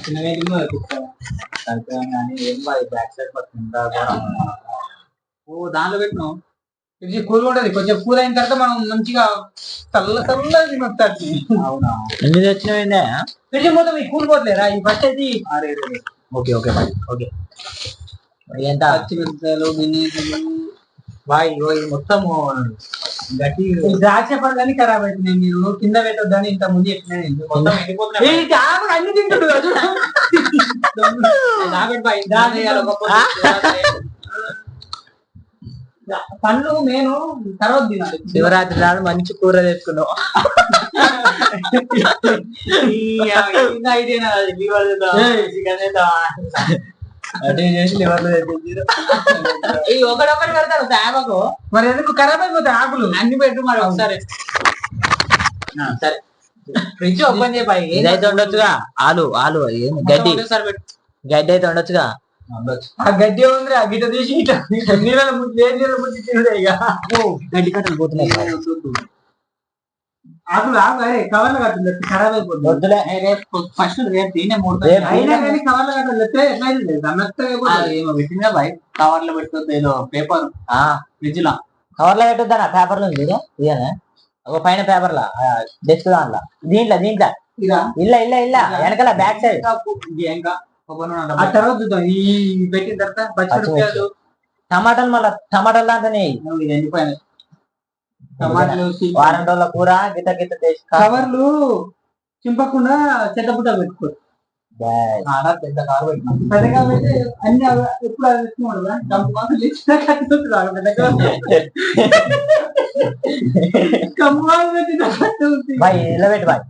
చిన్న కానీ ఏం బ్యాక్ సైడ్ పడుతుందా ఓ దాంట్లో పెట్టినాం ఇది కూల్ ఉంటది కొంచెం కూల్ అయిన తర్వాత మనం మంచిగా చల్లగా తినొస్తాడు. అవునా ఎన్ని తెచ్చినా ఫ్రిడ్జ్ మొత్తం ఈ కూల్ పోట్లేరా ఈ ఫస్ట్ అయితే ఓకే ఓకే బాయ్ ఓకే ఎంత పచ్చిమిరపకాయలు బాయ్ మొత్తం గట్టి ద్రాక్ష పళ్ళు అని ఖరాబ్ అవుతుంది. మీరు కింద పెట్టొద్దని ఇంత ముందు చెప్పిన అన్ని తింటాడు పండ్లు నేను తర్వాత తినాలి. శివరాత్రి నాడు మంచి కూర తెచ్చుకున్నావు. అదే చేసి లివర్లు తెప్పించారు. ఒకడొకటి పెడతారు తేమకు మరి ఎందుకు ఖరాబ్ అయిపోతాయి ఆకులు అన్ని పెట్టు మరి ఒకసారి. సరే ఫ్రిడ్జ్ ఓపెన్ చేయబాయి. ఇదైతే ఉండొచ్చుగా ఆలు ఆలు గడ్డి గడ్డి అయితే ఉండొచ్చుగా. ఆ గడ్డి ఉంది ఆ గిట్ట తీసి నీళ్ళ ముందు తినడే ఇక గడ్డి కట్టలు పోతున్నాయి. ఆకులు కవర్లు కట్టలు ఖరాబ్ అయిపోతుంది. వద్దులే రేపు ఫస్ట్ రేపు తినే 3 అయినా కానీ కవర్లు కట్టలు ఏమో పెట్టిందా బాయ్ కవర్లో పెట్టొద్దు ఏదో పేపర్ ఫ్రిడ్జ్ లో కవర్లో పెట్టొద్దా పేపర్లు ఉంది ఇదేనా ఒక పైన పేపర్లా డెస్క్ దాంట్లో దీంట్లో ఇల్ల ఇల్ల ఇల్ల వెనకాల బ్యాక్ సైడ్ ఇంకా ఆ తర్వాత చూద్దాం. ఈ పెట్టిన తర్వాత పచ్చిమిరపకాయలు టమాటాలు మళ్ళీ టమాటాలు దాంట్లోనే ఎండిపోయినాయి టమాటాలు వారం రోజుల కూర గిట్ట గిట్ట చేసి కవర్లు చింపకుండా చెత్తపుట్ట పెట్టుకోవచ్చు. పెద్ద కారు పెట్టినాం పెద్దగా పెట్టి అన్ని ఎప్పుడు అది ఇలా పెట్టి బాయ్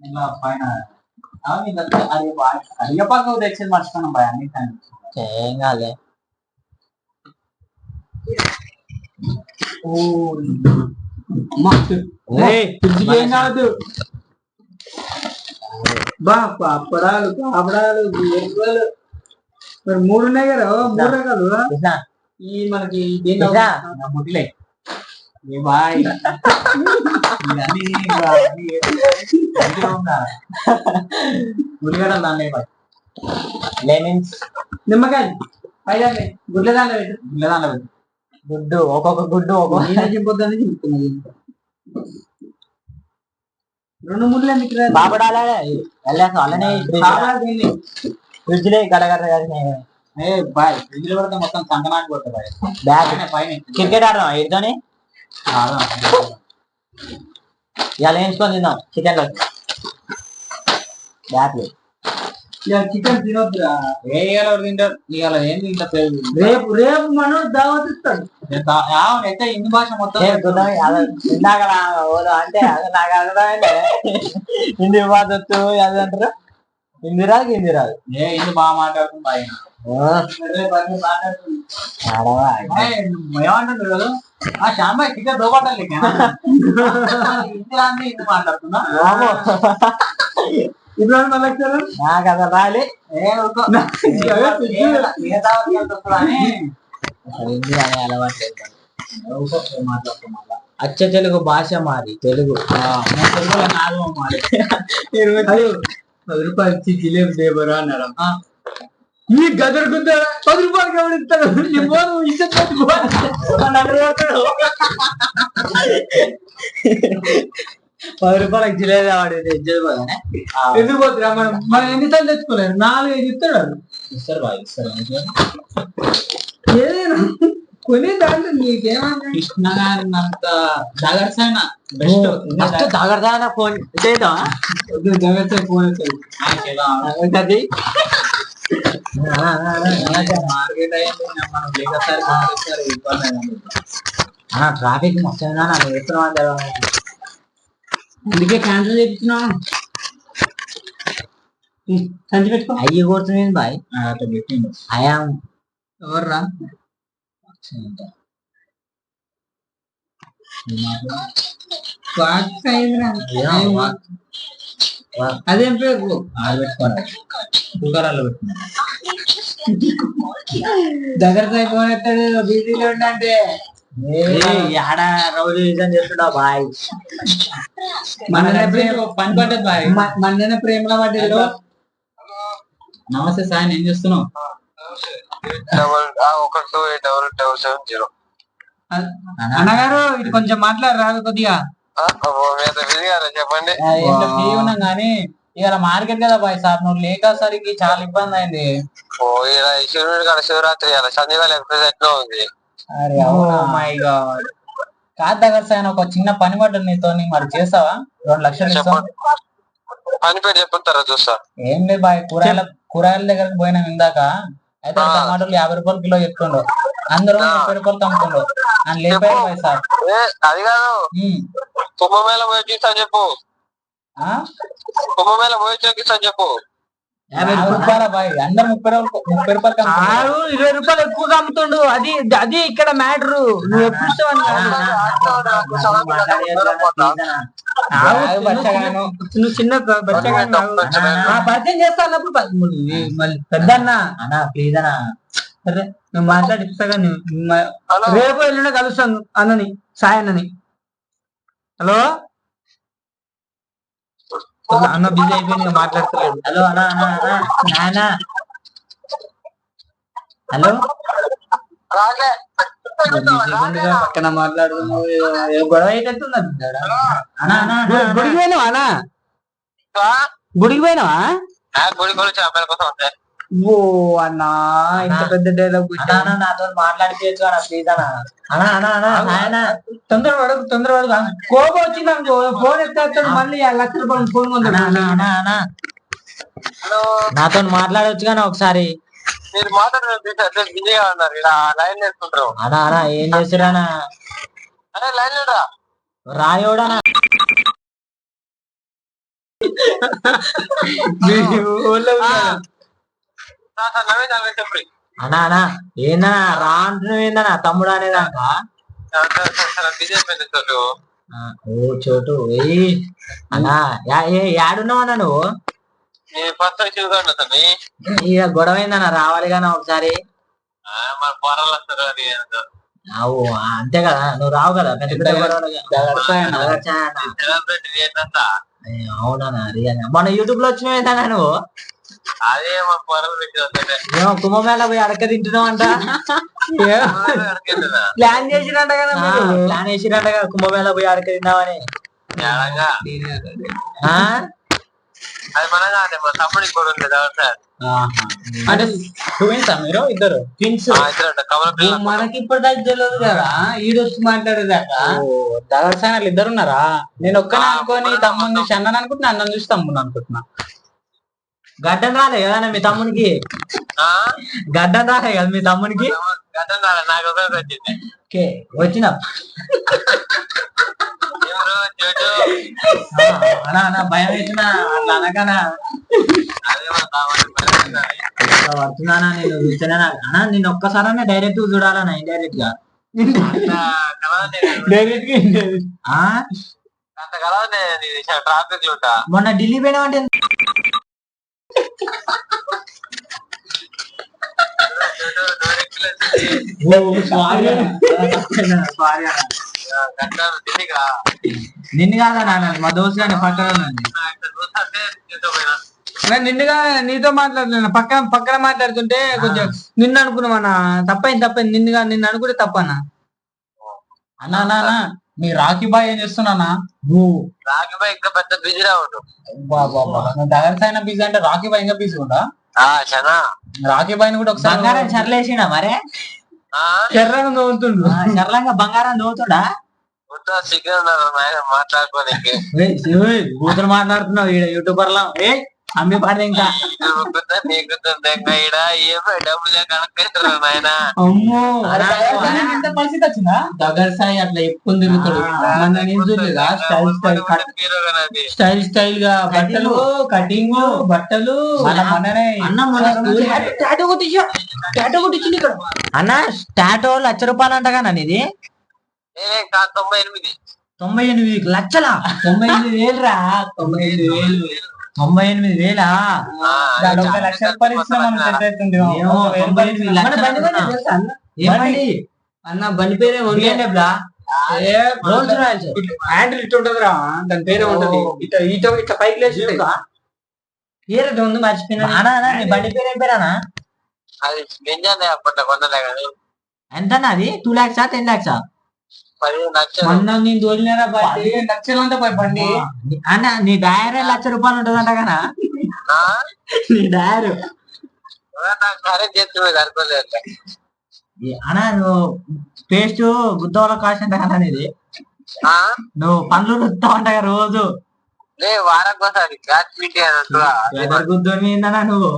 ఇలా పైన అయ్యపాకు తెచ్చింది మర్చిపోయినాం బాయ్ అన్ని ఏం కాలే. ఏం కాదు బా అప్పడాలు పాపడాలు ఎరువులు మరి 3 ఉన్నాయి కదా 3 రకాలు ఈ మనకి ముట్టిలే ఏ బాయ్ ఉల్లిగడ్డలు దాంట్లో బాయ్ లెమన్స్ నిమ్మకాయలు పైదాన్ని గుడ్ల దాంట్లో పెట్టు గుడ్డు ఒక్కొక్క గుడ్డు ఒక్కొక్క చింపొద్దని చింపుతున్నది. 2 ముళ్ళు పాపడాలే అలానే ఫ్రిడ్జ్ లో గడగడ బాయ్ ఫ్రిడ్జ్ లో పడితే మొత్తం సంకనాకి పోతుంది బాయ్. బ్యాగ్ పైన క్రికెట్ ఆడదాం ఇద్దరిని ఇలా వేయించుకొని తిందాం చికెన్ లో బ్యాగ్ చికెన్ తినొద్దురా తింటారు ఇవాళ ఏం తింటారు రేపు రేపు మనం దావత్ ఇస్తాడు అయితే హిందీ భాష మొత్తం ఇందాక అంటే నాకు అర్థమైంది హిందీ భాష వచ్చు అది అంటారు హిందీ రాదు హిందీ రాదు హిందీ బాగా మాట్లాడుతుంది ఏమంటుంది కదా ఆ శాంబాయ్ చికెన్ దోపట్టాలి హిందీ రాని హిందీ మాట్లాడుతున్నా ఇప్పుడు నాకు అసలు రాలి అలవాటు అచ్చ తెలుగు భాష మాది తెలుగు మాది 10 రూపాయలు ఇచ్చి జిలేబీ దేవరా అన్నాడు. ఈ గదర్ గుద్ద 10 రూపాయలు గమనిస్తాడు 10 రూపాయలకి జిలేబీ వాడేది ఎందుకు పోతురా మనం ఎన్నిసార్లు తెచ్చుకోలేదు 4-5 ఇస్తాడు ఇస్తారు బాగా ఇస్తారు ఏదైనా కొని దాంట్లో నీకేమన్నా కృష్ణ గారి అంత జాగ్రత్త బెస్ట్ జాగ్రత్త ఫోన్ చేద్దాం జాగ్రత్త ఫోన్ అది మార్కెట్ అయ్యింది మనం లేకసారి ఇబ్బంది ట్రాఫిక్ మొత్తం నాకు ఎత్తున్నా అందుకే క్యాన్సిల్ చేయించిన సంచి పెట్టుకో అయ్యి కూర్చునేది బాయ్ అయా ఎవర్రా అదేం పేరు కుక్కరాల్లో పెట్టుకున్నా దగ్గర ఫోన్ ఎత్తాడు బిజీలో ఉండంటే ఆడ రౌడీజం చేస్తున్నా బాయ్ పని పడ్డది బాయ్ మన ప్రేమలో పడ్డది. నమస్తే సార్, ఏం చేస్తున్నావు? అన్నగారు ఇది కొంచెం మాట్లాడరాదు కొద్దిగా. చెప్పండి. ఫ్రీ ఉన్నాం కానీ ఇవాళ మార్కెట్ కదా బాయ్ సార్, నువ్వు లేకసరికి చాలా ఇబ్బంది అయింది. శివరాత్రి సంధ్యవేళ ఎట్లా ఉంది? కాదు దగ్గర సార్, ఒక చిన్న పని పడ్డది నీతో, మరి చేస్తావా? 2 లక్షలు ఇస్తాం. పని పేరు చెప్పుతారా చూస్తా. ఏం లేదు బాయ్, కూరగాయల దగ్గరకు పోయినాం ఇందాక. అయితే టమాటోలు 50 రూపాయలు కిలో చెప్తుండో, అందరూ 30 రూపాయలు అమ్ముతుండో. అని లేపారు బాయ్ సార్. అది కాదు, కుంభమేళ పోయి చూస్తా చెప్పు. కుంభమేళ పోయి చూపిస్తా చెప్పు. 50 రూపాయల బాయ్, అందరు 30 రూపాయలు 20 రూపాయలు ఎక్కువగా అమ్ముతుండు. అది ఇక్కడ మ్యాటరు. నువ్వు ఎప్పుడు ఇస్తావని నువ్వు చిన్న పరిచయం చేస్తా అన్నప్పుడు పెద్ద అన్న ప్లీజ్ అన్న, సరే నువ్వు మాట్లాడిస్తాగా. రేపు ఎల్లుండి కలుస్తాను అన్నని, సాయి అన్నని. హలో అన్న బిజీ అయిపోయింది, మాట్లాడతలేదు. హలో అన్నా నాయన, హలో పక్కన మాట్లాడుతున్నావు, గొడవ అయ్యేటట్టుందా? గుడికి పోయినావా అన్నా? గుడికి పోయినావా? ఓ అన్నా, ఇంత పెద్ద డైలాగ్ నాతో మాట్లాడిపోయచ్చు అన్న ప్లీజ్ అన్న. తొందరపడకు. కోపం వచ్చింది అనుకో, ఫోన్ ఎత్తాడు మళ్ళీ 1 లక్ష రూపాయలు ఫోన్ కొంటాడు. నాతో మాట్లాడవచ్చు కానీ ఒకసారి. మీరు మాట్లాడుతున్నారు ఉన్నారు, ఇక్కడ లైన్ వేసుకుంటారు. అనా ఏం చేస్తారా? అరే లైన్ రాయోడనా అనా ఏందనా రా అంటున్నావేందనా తమ్ముడు అనేదాకా? ఓ చోటు అన్నా, యాడున్నావన్నా నువ్వు? ఇక గొడవ అయిందన్నా, రావాలి కానీ ఒకసారి. అవు అంతే కదా, నువ్వు రావు కదా. అవునా? మన యూట్యూబ్ లో వచ్చినవేంటన్నా నువ్వు? ఏమో కుంభమేళ పోయి అడక తింటున్నావు అంట. ప్లాన్ చేసినట్ట కదా, ప్లాన్ చేసినట్ట కదా కుంభమేళ పోయి అడక తిన్నావని. అంటే ట్విన్స్ మీరు? ఇద్దరు ట్విన్స్. మనకి ఇప్పుడు దాకా తెలియదు కదా, ఈడొచ్చి మాట్లాడేదాకా. దగర్సానాలు 2 ఉన్నారా? నేను ఒక్కనే అనుకోని తమ్ముని చూసి అన్నని అనుకుంటున్నా, అన్నని చూసి తమ్ముని అనుకుంటున్నా. గడ్డం రాలే కదా మీ తమ్మునికి? గడ్డం రాలే కదా మీ తమ్మునికి? వచ్చిన భయం వేసిన అట్లా అనకనా పడుతున్నానా? నేను చూస్తేనే అన్నా, నేను ఒక్కసారన్నా డైరెక్ట్ చూడాలన్నా, ఇండైరెక్ట్ గా. మొన్న ఢిల్లీ పోయినామంటే నిన్ను కాదా నాన్న, మా దోస్తు గాని పక్కన నిన్నుగా నీతో మాట్లాడలేను. పక్కన మాట్లాడుతుంటే కొంచెం నిన్ను అనుకున్నామన్నా. తప్పైంది. నిన్ను అనుకుంటే తప్పన్నా. అన్నా మీ రాఖీ బాయ్ ఏం చేస్తున్నానా? రాఖీ బాయ్ ఇంకా పెద్ద బిజీ రావడం. దగ్గర బిజీ అంటే రాఖీ బాయ్ ఇంకా బిజీ ఉందా? రాఖీ బాయ్ కూడా ఒకసారి చర్లేసినా మరే చర్రంగా దోవుతుండు. చర్లంగా బంగారం దోవుతుడా? మాట్లాడుకోనికి కూతురు మాట్లాడుతున్నావు ఈడ యూట్యూబర్ లా. అమ్మి పడదు ఇంకా. అమ్మో పరిస్థితి వచ్చిందా? దగ్గర సాయి అట్లా ఎక్కువ తిరుగుతాడు. స్టైల్ గా బట్టలు, కటింగ్ బట్టలు. అన్న టాటో 1 లక్ష రూపాయలు అంటగా ఇది? 98 లక్షల 98,000 రా. 98,000 1 లక్ష రూపాయలు ఇచ్చినా మనం సెట్ అవుతుంది. అన్న బండి పేరే రోల్స్ రాయల్స్ హ్యాండిల్ ఇట్లా ఉంటది రా, దాని పేరే ఉంటది. ఇట్లా ఇట్లా ఇట్లా పైకి లేచి ఏరేది ఉంది మర్చిపోయినా. నీ బండి పేరు ఏం పేరానా? అది నింజానే అప్పట్లో కొనలే కానీ ఎంతన్నా అది? 2 lakhs 10 lakhs? 15 లక్షలు. మొన్న నేను తోలినారా బండి 15 లక్షలు అంటే బండి. అన్న నీ డయర్ ₹1,00,000 ఉంటదంట కదా ఆ? నీ డయర్. నాకు ఖరీదు చేస్తుంది సరిపోలేదు. అన్నా నువ్వు పేస్ట్ గుద్దవల కాస్ట్ అంట కదా నీది. ఆ? నువ్వు పండ్లు రుస్తావంట కదా రోజు. లే వారాకోసారి క్లాస్ మీటింగ్ గుద్దు మీదనా నువ్వు?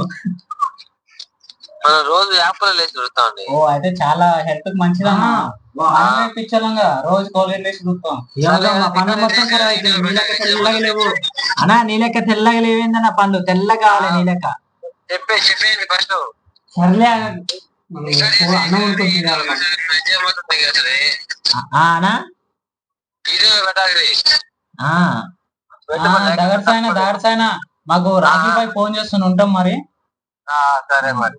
మనం రోజు యాప్లో లేచి చూస్తామండి. ఓ అయితే చాలా హెల్త్ కి మంచిదమ్మా. పిచ్చలంగా రోజు కోల్గేట్ వేసి చూస్తాం. పండ్లు మొత్తం ఖరాబ్ అవుతుంది. నీ లెక్క తెల్లగా లేవు అన్నా, నీ లెక్క తెల్లగా లేవేందన్న పండ్లు తెల్లగా కావాలి నీ లెక్క. చెప్పేది ఫస్ట్ సర్లే అన్నం ఉంటుంది అన్నా. దగర్సైనా మాకు రాఖీపై ఫోన్ చేస్తూనే ఉంటాం మరి. సరే మరి.